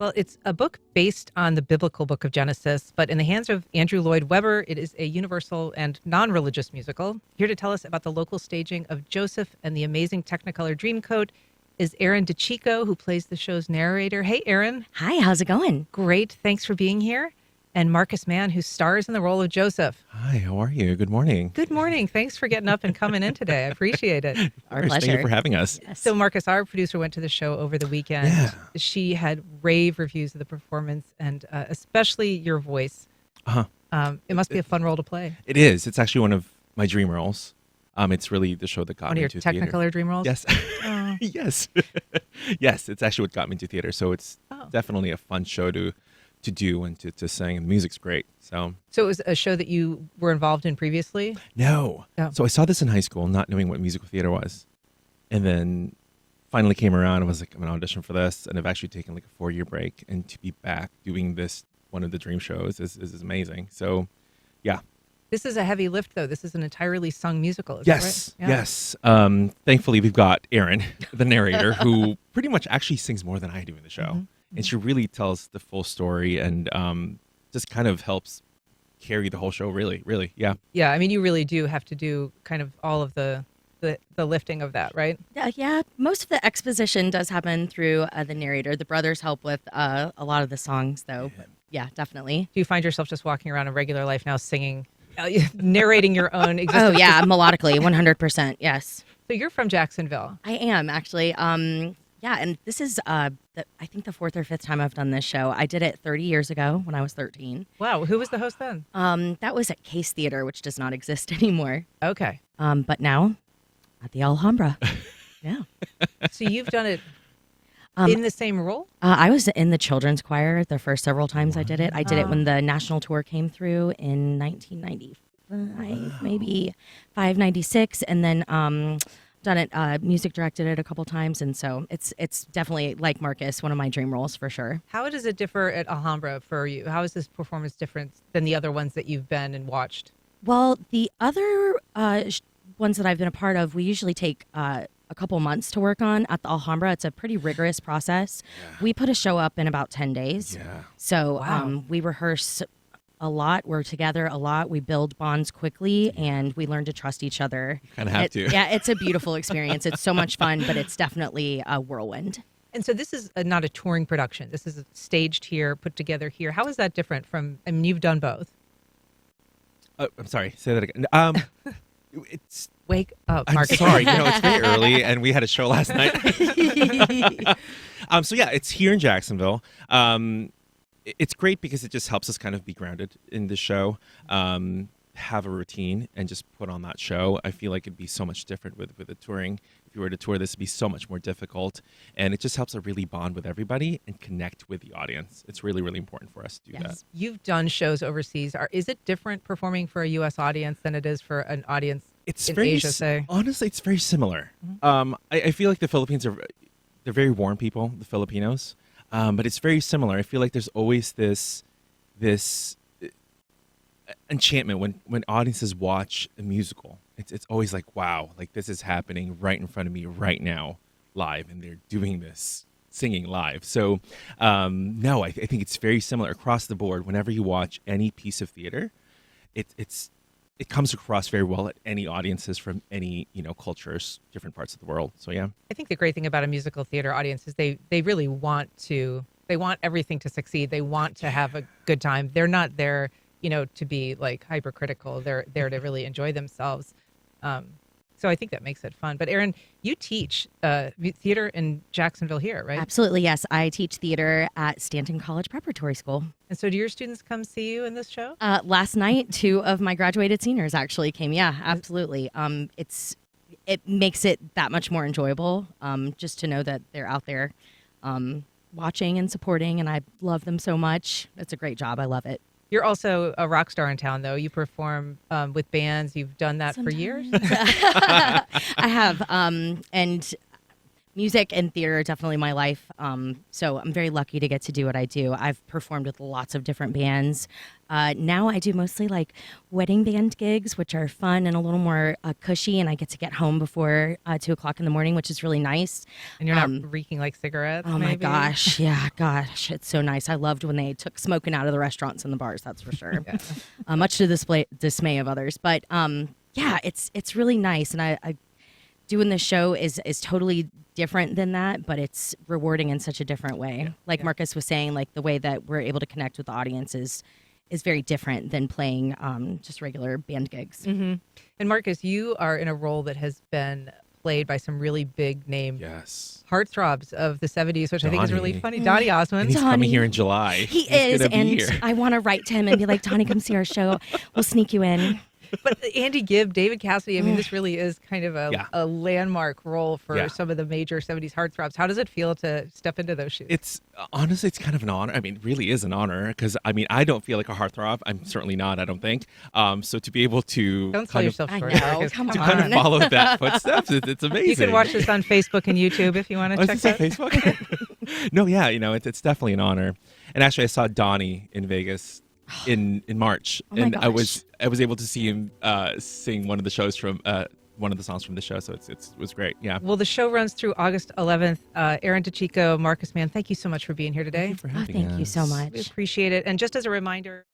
Well, it's a book based on the biblical book of Genesis, but in the hands of Andrew Lloyd Webber, it is a universal and non-religious musical. Here to tell us about the local staging of Joseph and the Amazing Technicolor Dreamcoat is Aaron DeCicco, who plays the show's narrator. Hey, Aaron. Hi, how's it going? Great. Thanks for being here. And Markus Mann, who stars in the role of Joseph. Hi, how are you? Good morning. Good morning. Thanks for getting up and coming in today. I appreciate it. Our Thank pleasure. you for having us. Yes. So, Markus, our producer, went to the show over the weekend. Yeah. She had rave reviews of the performance and especially your voice. Uh-huh. It must be a fun role to play. It is. It's actually one of my dream roles. It's really the show that got One of me your into theater. Technicolor dream roles? Yes. Oh. Yes. Yes, it's actually what got me into theater. So it's definitely a fun show to do and to sing. And the music's great. So So it was a show that you were involved in previously? no. Oh. So I saw this in high school, not knowing what musical theater was. And then finally came around and was like, I'm going to audition for this. And I've actually taken like a 4-year break. And to be back doing this, one of the dream shows is amazing. So yeah. This is a heavy lift, though. This is an entirely sung musical. Is Yes, that right? Yeah. yes. Thankfully, we've got Erin, the narrator, who pretty much actually sings more than I do in the show. Mm-hmm. And she really tells the full story and just kind of helps carry the whole show, really, really. Yeah. Yeah, I mean, you really do have to do kind of all of the lifting of that, right? Yeah, most of the exposition does happen through the narrator. The brothers help with a lot of the songs, though. But yeah, definitely. Do you find yourself just walking around in regular life now singing, narrating your own existence? Oh, yeah, melodically, 100%, yes. So you're from Jacksonville. I am, actually. Yeah, and this is, I think, the 4th or 5th time I've done this show. I did it 30 years ago when I was 13. Wow. Who was the host then? That was at Case Theater, which does not exist anymore. Okay. But now, at the Alhambra. Yeah. So you've done it in the same role? I was in the children's choir the first several times I did it. I did it when the national tour came through in 1995, maybe 96, and then done it, music directed it a couple times, and so it's definitely, like Markus, one of my dream roles for sure. How does it differ at Alhambra for you? How is this performance different than the other ones that you've been and watched? Well, the other ones that I've been a part of, we usually take a couple months to work on. At the Alhambra, it's a pretty rigorous process. Yeah. We put a show up in about 10 days. Yeah. So Wow. we rehearse a lot. We're together a lot. We build bonds quickly, and we learn to trust each other. Kind of have to. Yeah, it's a beautiful experience. It's so much fun, but it's definitely a whirlwind. And so this is not a touring production. This is staged here, put together here. How is that different from, I mean, you've done both. I'm sorry. Say that again. It's. Wake up, I'm Markus. sorry. It's very early, and we had a show last night. So yeah, it's here in Jacksonville. It's great because it just helps us kind of be grounded in the show, have a routine, and just put on that show. I feel like it'd be so much different with the touring. If you were to tour, this would be so much more difficult, and it just helps us really bond with everybody and connect with the audience. It's really, really important for us to do that. You've done shows overseas. Is it different performing for a U.S. audience than it is for an audience in Asia, say? Honestly, it's very similar. I feel like the Philippines they're very warm people, the Filipinos, but it's very similar. I feel like there's always this enchantment when audiences watch a musical. It's always like, wow, like this is happening right in front of me right now, live, and they're doing this, singing live. So, no, I think it's very similar across the board. Whenever you watch any piece of theater, it comes across very well at any audiences from any cultures, different parts of the world. So yeah. I think the great thing about a musical theater audience is they really want everything to succeed. They want to have a good time. They're not there, to be like hypercritical. They're there to really enjoy themselves. So I think that makes it fun. But Aaron, you teach theater in Jacksonville here, right? Absolutely, yes. I teach theater at Stanton College Preparatory School. And so do your students come see you in this show? Last night, 2 of my graduated seniors actually came. Yeah, absolutely. It makes it that much more enjoyable just to know that they're out there watching and supporting, and I love them so much. It's a great job. I love it. You're also a rock star in town, though. You perform with bands. You've done that for years. I have. And music and theater are definitely my life. So I'm very lucky to get to do what I do. I've performed with lots of different bands. Now I do mostly like wedding band gigs, which are fun and a little more cushy, and I get to get home before 2 o'clock in the morning, which is really nice. And you're not reeking like cigarettes. Oh my maybe? gosh, yeah, gosh, it's so nice. I loved when they took smoking out of the restaurants and the bars. That's for sure. Much to the dismay of others, but yeah, it's really nice, and I doing this show is totally different than that, but it's rewarding in such a different way. Like Markus was saying, like the way that we're able to connect with the audience is very different than playing just regular band gigs. Mm-hmm. And Markus, you are in a role that has been played by some really big name heartthrobs of the 70s, which I think is really funny. Donny Osmond. And he's coming here in July. He is, and I want to write to him and be like, Donny, come see our show. We'll sneak you in. But Andy Gibb, David Cassidy, I mean, this really is kind of a landmark role for some of the major 70s heartthrobs. How does it feel to step into those shoes? It's honestly, it's kind of an honor. I mean, it really is an honor because, I mean, I don't feel like a heartthrob. I'm certainly not, I don't think. So to be able to don't sell yourself short. Come on. kind of follow that footsteps, it's amazing. You can watch this on Facebook and YouTube if you want to check that. Facebook? No, yeah, it's definitely an honor. And actually, I saw Donny in Vegas in March, and I was able to see him sing one of the shows from one of the songs from the show, so it was great. Yeah. Well, the show runs through August 11th. Aaron DeCicco, Markus Mann, thank you so much for being here today. Thank you for having us. Thank you so much. We appreciate it. And just as a reminder.